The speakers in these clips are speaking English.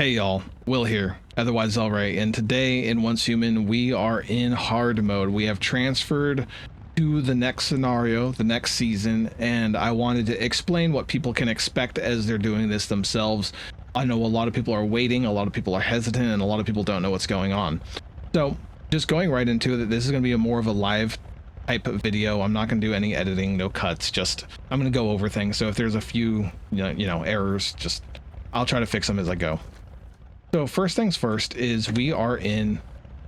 Hey y'all, Will here, otherwise Alright, and today in Once Human we are in hard mode. We have transferred to the next scenario, the next season, and I wanted to explain what people can expect as they're doing this themselves. I know a lot of people are waiting, a lot of people are hesitant, and a lot of people don't know what's going on. So just going right into it, this is going to be more of a live type of video. I'm not going to do any editing, no cuts, just I'm going to go over things. So if there's a few errors, just I'll try to fix them as I go. So first things first is we are in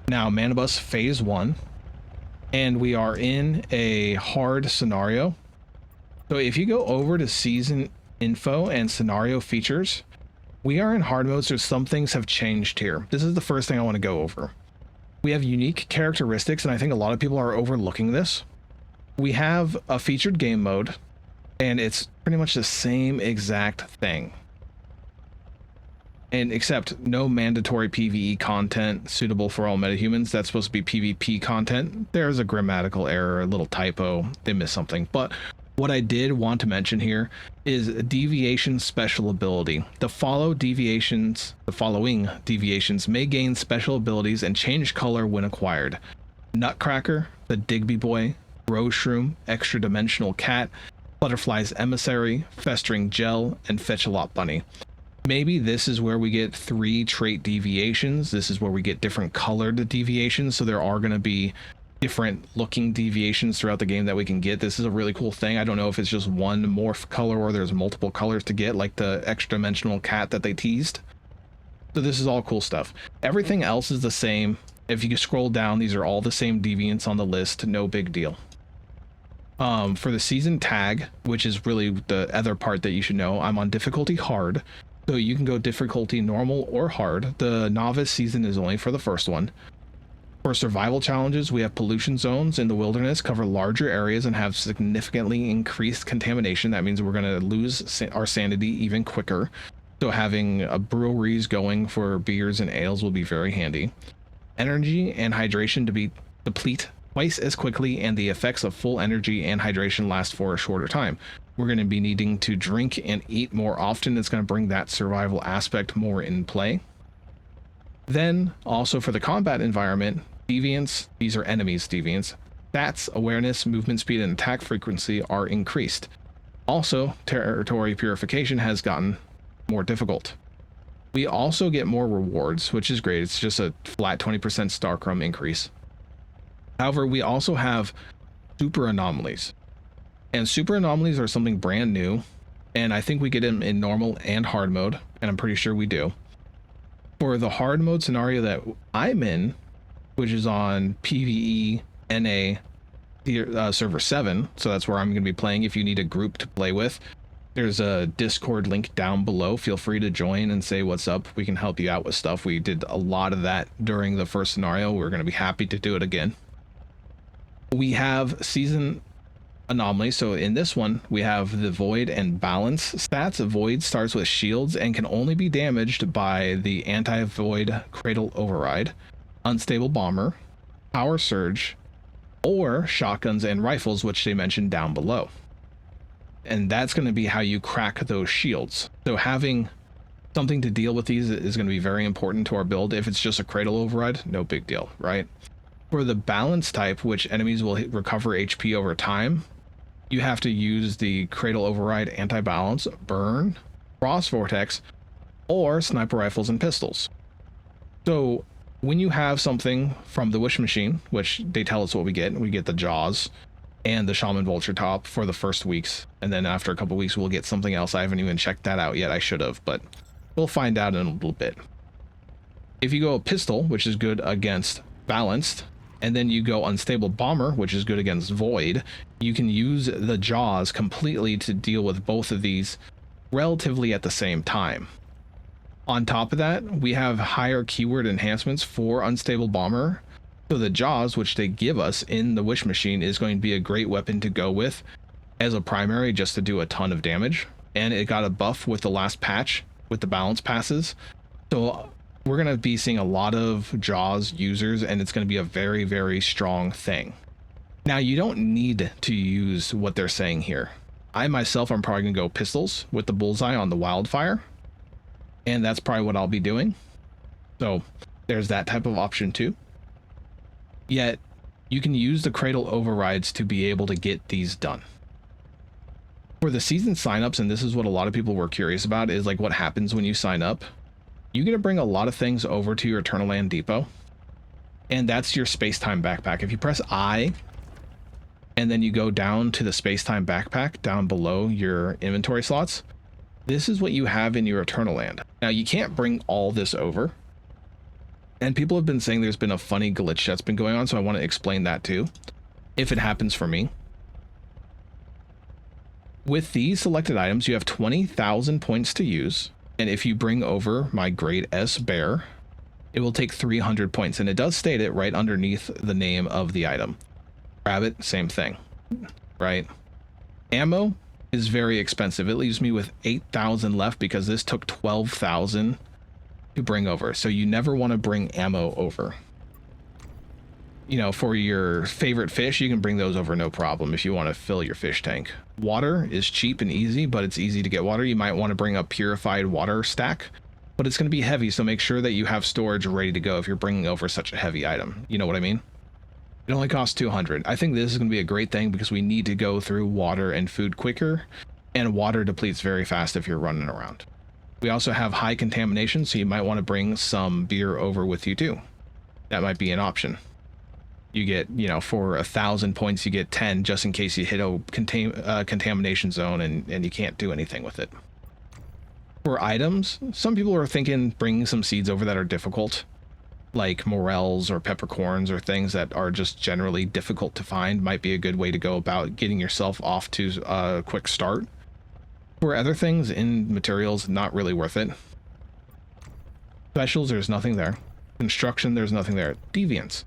now Manibus phase 1 and we are in a hard scenario. So if you go over to season info and scenario features, we are in hard mode, so some things have changed here. This is the first thing I want to go over. We have unique characteristics, and I think a lot of people are overlooking this. We have a featured game mode, and it's pretty much the same exact thing. And except no mandatory PvE content suitable for all metahumans. That's supposed to be PvP content. There's a grammatical error, a little typo. They missed something. But what I did want to mention here is deviation special ability. The following deviations may gain special abilities and change color when acquired. Nutcracker, the Digby Boy, Rose Shroom, Extra Dimensional Cat, Butterfly's Emissary, Festering Gel, and Fetch-a-Lot Bunny. Maybe this is where we get 3 trait deviations. This is where we get different colored deviations. So there are going to be different looking deviations throughout the game that we can get. This is a really cool thing. I don't know if it's just one morph color or there's multiple colors to get, like the extra dimensional cat that they teased. So this is all cool stuff. Everything else is the same. If you scroll down, these are all the same deviants on the list. No big deal. For the season tag, which is really the other part that you should know, I'm on difficulty hard. So you can go difficulty normal or hard. The novice season is only for the first one. For survival challenges, we have pollution zones in the wilderness, cover larger areas, and have significantly increased contamination. That means we're going to lose our sanity even quicker. So having breweries going for beers and ales will be very handy. Energy and hydration to be deplete twice as quickly, and the effects of full energy and hydration last for a shorter time. We're going to be needing to drink and eat more often. It's going to bring that survival aspect more in play. Then also for the combat environment, deviants, these are enemies deviants. Stats, awareness, movement speed, and attack frequency are increased. Also, territory purification has gotten more difficult. We also get more rewards, which is great. It's just a flat 20% Starcrum increase. However, we also have super anomalies. And super anomalies are something brand new, and I think we get them in normal and hard mode, and I'm pretty sure we do. For the hard mode scenario that I'm in, which is on PvE NA server 7, so that's where I'm going to be playing if you need a group to play with. There's a Discord link down below. Feel free to join and say what's up. We can help you out with stuff. We did a lot of that during the first scenario. We're going to be happy to do it again. We have season anomaly. So in this one, we have the void and balance stats. Void starts with shields and can only be damaged by the anti-void cradle override, unstable bomber, power surge, or shotguns and rifles, which they mentioned down below. And that's going to be how you crack those shields. So having something to deal with these is going to be very important to our build. If it's just a cradle override, no big deal, right? For the balance type, which enemies will recover HP over time, you have to use the cradle override, anti-balance, burn, frost vortex, or sniper rifles and pistols. So when you have something from the wish machine, which they tell us what we get the jaws and the shaman vulture top for the first weeks, and then after a couple weeks we'll get something else. I haven't even checked that out yet. I should have, but we'll find out in a little bit. If you go a pistol, which is good against balanced, and then you go unstable bomber, which is good against void, you can use the jaws completely to deal with both of these relatively at the same time. On top of that, we have higher keyword enhancements for unstable bomber. So the jaws, which they give us in the wish machine, is going to be a great weapon to go with as a primary, just to do a ton of damage. And it got a buff with the last patch with the balance passes. So we're going to be seeing a lot of jaws users, and it's going to be a very, very strong thing. Now, you don't need to use what they're saying here. I myself am probably going to go pistols with the bullseye on the wildfire. And that's probably what I'll be doing. So there's that type of option too. Yet you can use the cradle overrides to be able to get these done. For the season signups, and this is what a lot of people were curious about, is like what happens when you sign up. You get to bring a lot of things over to your Eternal Land Depot. And that's your space-time backpack. If you press I, and then you go down to the space-time backpack down below your inventory slots, this is what you have in your Eternal Land. Now, you can't bring all this over. And people have been saying there's been a funny glitch that's been going on, so I want to explain that too, if it happens for me. With these selected items, you have 20,000 points to use. And if you bring over my Grade S bear, it will take 300 points. And it does state it right underneath the name of the item. Rabbit, same thing, right? Ammo is very expensive. It leaves me with 8,000 left because this took 12,000 to bring over. So you never want to bring ammo over. You know, for your favorite fish, you can bring those over no problem if you want to fill your fish tank. Water is cheap and easy, but it's easy to get water. You might want to bring a purified water stack, but it's going to be heavy, so make sure that you have storage ready to go if you're bringing over such a heavy item. You know what I mean? It only costs 200. I think this is going to be a great thing because we need to go through water and food quicker, and water depletes very fast if you're running around. We also have high contamination, so you might want to bring some beer over with you too. That might be an option. You get, you know, for 1,000 points, you get 10 just in case you hit a contamination zone and you can't do anything with it. For items, some people are thinking bringing some seeds over that are difficult, like morels or peppercorns or things that are just generally difficult to find might be a good way to go about getting yourself off to a quick start. For other things in materials, not really worth it. Specials, there's nothing there. Construction, there's nothing there. Deviants.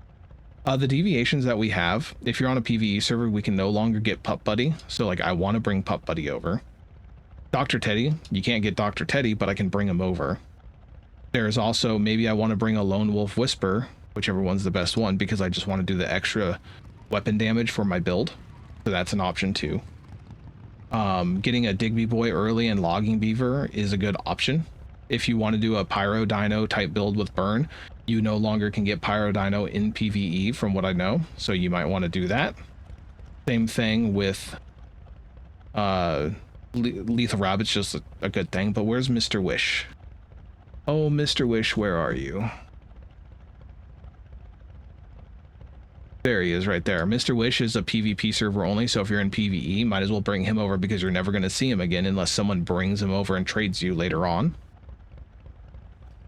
The deviations that we have, if you're on a PvE server, we can no longer get Pup Buddy. So like I want to bring Pup Buddy over. Dr. Teddy, you can't get Dr. Teddy, but I can bring him over. There's also, maybe I want to bring a Lone Wolf Whisper, whichever one's the best one, because I just want to do the extra weapon damage for my build. So that's an option too. Getting a Digby Boy early and Logging Beaver is a good option. If you want to do a Pyro Dino type build with Burn, you no longer can get Pyro Dino in PvE from what I know, so you might want to do that. Same thing with Lethal Rabbit's just a good thing, but where's Mr. Wish? Oh, Mr. Wish, where are you? There he is right there. Mr. Wish is a PvP server only, so if you're in PvE, might as well bring him over because you're never going to see him again unless someone brings him over and trades you later on.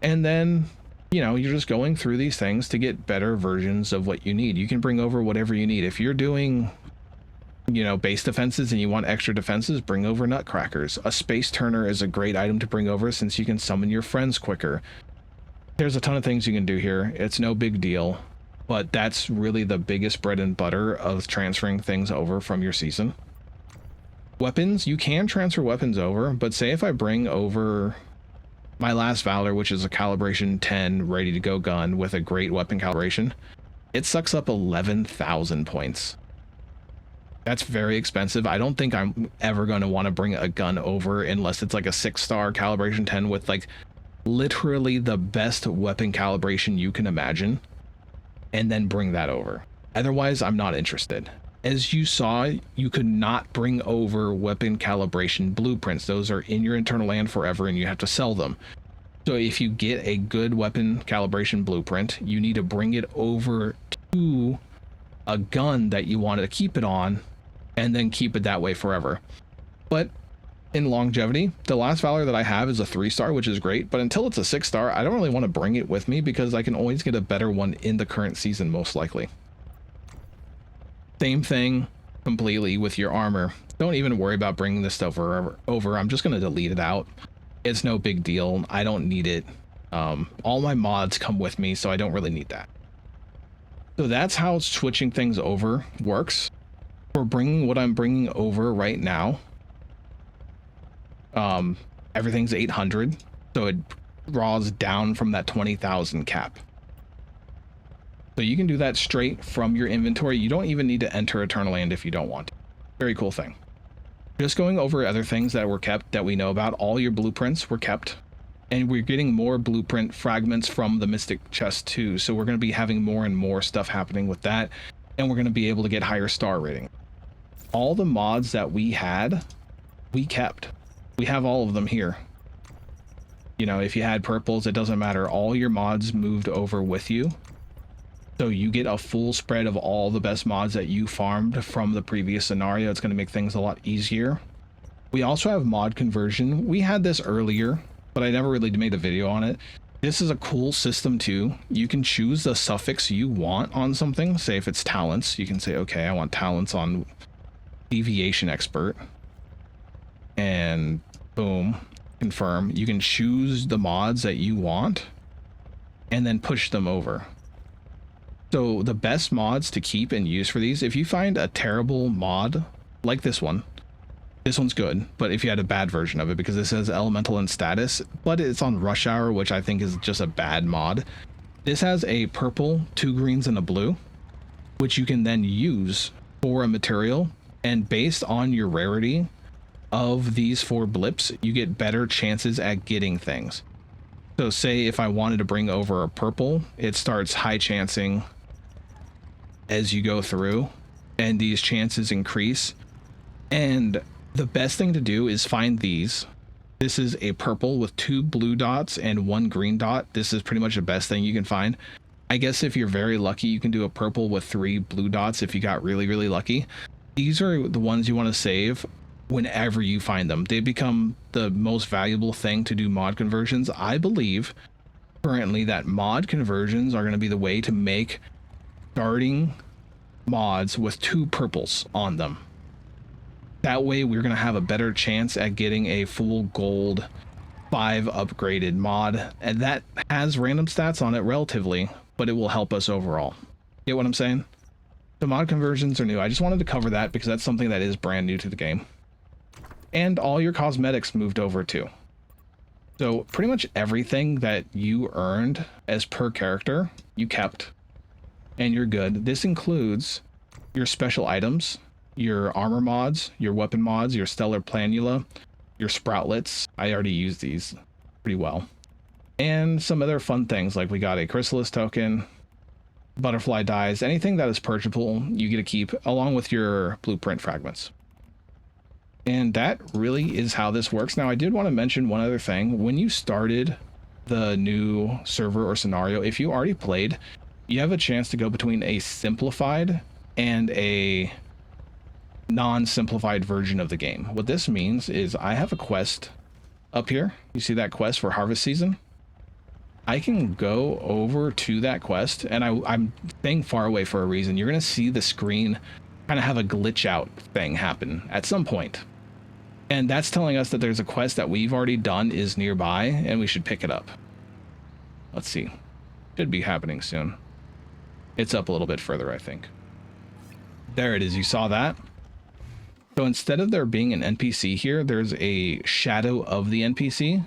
And then, you know, you're just going through these things to get better versions of what you need. You can bring over whatever you need. If you're doing, you know, base defenses and you want extra defenses, bring over Nutcrackers. A Space Turner is a great item to bring over since you can summon your friends quicker. There's a ton of things you can do here. It's no big deal, but that's really the biggest bread and butter of transferring things over from your season. Weapons, you can transfer weapons over, but say if I bring over my last Valor, which is a calibration 10 ready to go gun with a great weapon calibration, it sucks up 11,000 points. That's very expensive. I don't think I'm ever going to want to bring a gun over unless it's like a 6-star calibration 10 with like literally the best weapon calibration you can imagine, and then bring that over. Otherwise, I'm not interested. As you saw, you could not bring over weapon calibration blueprints. Those are in your Eternal Land forever and you have to sell them. So if you get a good weapon calibration blueprint, you need to bring it over to a gun that you want to keep it on and then keep it that way forever. But in longevity, the last Valor that I have is a 3-star, which is great, but until it's a 6-star, I don't really want to bring it with me because I can always get a better one in the current season, most likely. Same thing completely with your armor. Don't even worry about bringing this stuff over. I'm just going to delete it out. It's no big deal. I don't need it. All my mods come with me, so I don't really need that. So that's how switching things over works. For bringing what I'm bringing over right now, everything's 800, so it draws down from that 20,000 cap. So you can do that straight from your inventory. You don't even need to enter Eternal Land if you don't want to. Very cool thing. Just going over other things that were kept that we know about. All your blueprints were kept. And we're getting more blueprint fragments from the Mystic chest too. So we're going to be having more and more stuff happening with that. And we're going to be able to get higher star rating. All the mods that we had, we kept. We have all of them here. You know, if you had purples, it doesn't matter. All your mods moved over with you. So you get a full spread of all the best mods that you farmed from the previous scenario. It's going to make things a lot easier. We also have mod conversion. We had this earlier, but I never really made a video on it. This is a cool system too. You can choose the suffix you want on something. Say if it's talents, you can say, okay, I want talents on deviation expert. And boom, confirm. You can choose the mods that you want and then push them over. So the best mods to keep and use for these, if you find a terrible mod like this one's good, but if you had a bad version of it, because it says elemental and status, but it's on rush hour, which I think is just a bad mod. This has a purple, 2 greens, and a blue, which you can then use for a material, and based on your rarity of these 4 blips, you get better chances at getting things. So say if I wanted to bring over a purple, it starts high chancing as you go through, and these chances increase. And the best thing to do is find these. This is a purple with 2 blue dots and 1 green dot. This is pretty much the best thing you can find. I guess if you're very lucky, you can do a purple with 3 blue dots if you got really, really lucky. These are the ones you want to save whenever you find them. They become the most valuable thing to do mod conversions. I believe currently that mod conversions are going to be the way to make starting mods with 2 purples on them. That way we're going to have a better chance at getting a full gold 5 upgraded mod, and that has random stats on it relatively, but it will help us overall. Get what I'm saying? The mod conversions are new. I just wanted to cover that because that's something that is brand new to the game. And all your cosmetics moved over too. So pretty much everything that you earned as per character, you kept. And you're good. This includes your special items, your armor mods, your weapon mods, your stellar planula, your sproutlets. I already used these pretty well. And some other fun things, like we got a chrysalis token, butterfly dyes, anything that is purchasable, you get to keep, along with your blueprint fragments. And that really is how this works. Now, I did want to mention one other thing. When you started the new server or scenario, if you already played, you have a chance to go between a simplified and a non-simplified version of the game. What this means is I have a quest up here. You see that quest for harvest season? I can go over to that quest, and I'm staying far away for a reason. You're going to see the screen kind of have a glitch out thing happen at some point. And that's telling us that there's a quest that we've already done is nearby, and we should pick it up. Let's see. Should be happening soon. It's up a little bit further, I think. There it is. You saw that? So instead of there being an NPC here, there's a shadow of the NPC,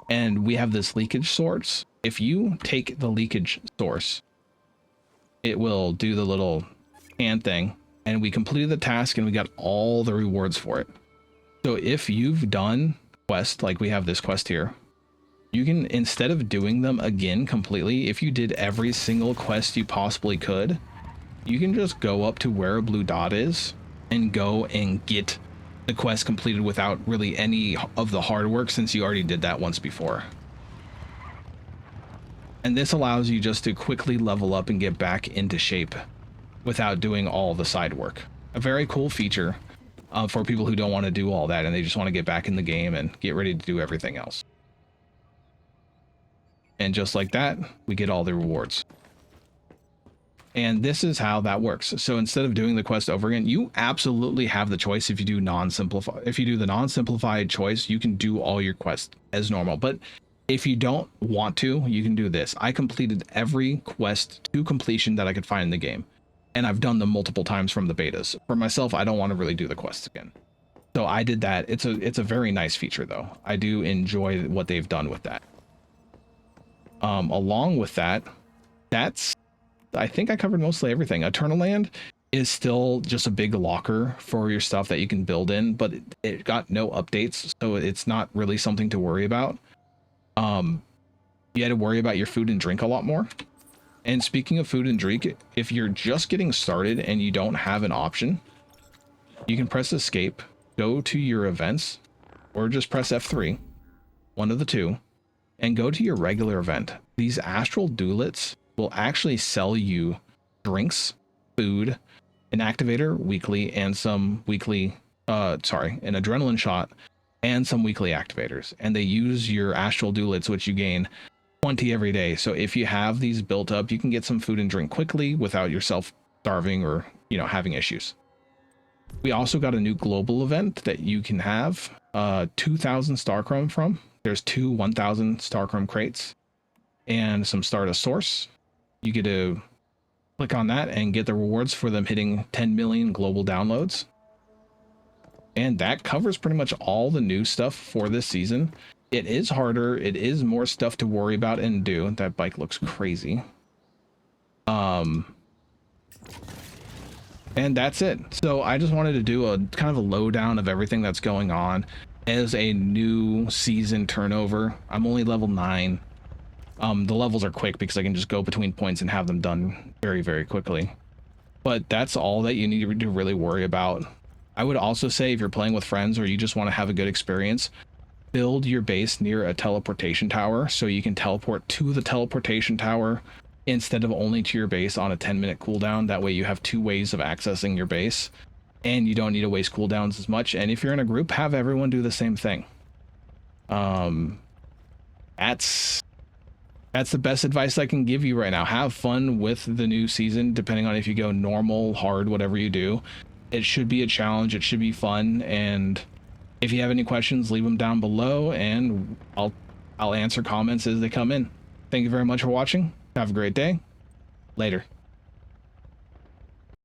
and we have this leakage source. If you take the leakage source, it will do the little hand thing, and we completed the task and we got all the rewards for it. So if you've done quest, like we have this quest here, you can, instead of doing them again completely, if you did every single quest you possibly could, you can just go up to where a blue dot is and go and get the quest completed without really any of the hard work, since you already did that once before. And this allows you just to quickly level up and get back into shape without doing all the side work. A very cool feature for people who don't want to do all that and they just want to get back in the game and get ready to do everything else. And just like that, we get all the rewards. And this is how that works. So instead of doing the quest over again, you absolutely have the choice. If you do non-simplified, if you do the non-simplified choice, you can do all your quests as normal. But if you don't want to, you can do this. I completed every quest to completion that I could find in the game, and I've done them multiple times from the betas. For myself, I don't want to really do the quests again, so I did that. It's a very nice feature, though. I do enjoy what they've done with that. Along with that, I think I covered mostly everything. Eternal Land is still just a big locker for your stuff that you can build in, but it got no updates, so it's not really something to worry about. You had to worry about your food and drink a lot more. And speaking of food and drink, if you're just getting started and you don't have an option, you can press escape, go to your events, or just press F3, one of the two, and go to your regular event. These astral duelets will actually sell you drinks, food, an activator weekly, and some weekly, an adrenaline shot, and some weekly activators. And they use your astral duelets, which you gain 20 every day. So if you have these built up, you can get some food and drink quickly without yourself starving or, having issues. We also got a new global event that you can have 2,000 Starchrome from. There's 1,000 Starchrome crates and some Stardust Source. You get to click on that and get the rewards for them hitting 10 million global downloads. And that covers pretty much all the new stuff for this season. It is harder. It is more stuff to worry about and do. That bike looks crazy. And that's it. So I just wanted to do a kind of a lowdown of everything that's going on as a new season turnover. I'm only level 9. The levels are quick because I can just go between points and have them done very, very quickly. But that's all that you need to really worry about. I would also say if you're playing with friends or you just want to have a good experience, build your base near a teleportation tower so you can teleport to the teleportation tower instead of only to your base on a 10-minute cooldown. That way you have 2 ways of accessing your base and you don't need to waste cooldowns as much. And if you're in a group, have everyone do the same thing. That's the best advice I can give you right now. Have fun with the new season, depending on if you go normal, hard, whatever you do. It should be a challenge. It should be fun. And if you have any questions, leave them down below and I'll answer comments as they come in. Thank you very much for watching. Have a great day. Later.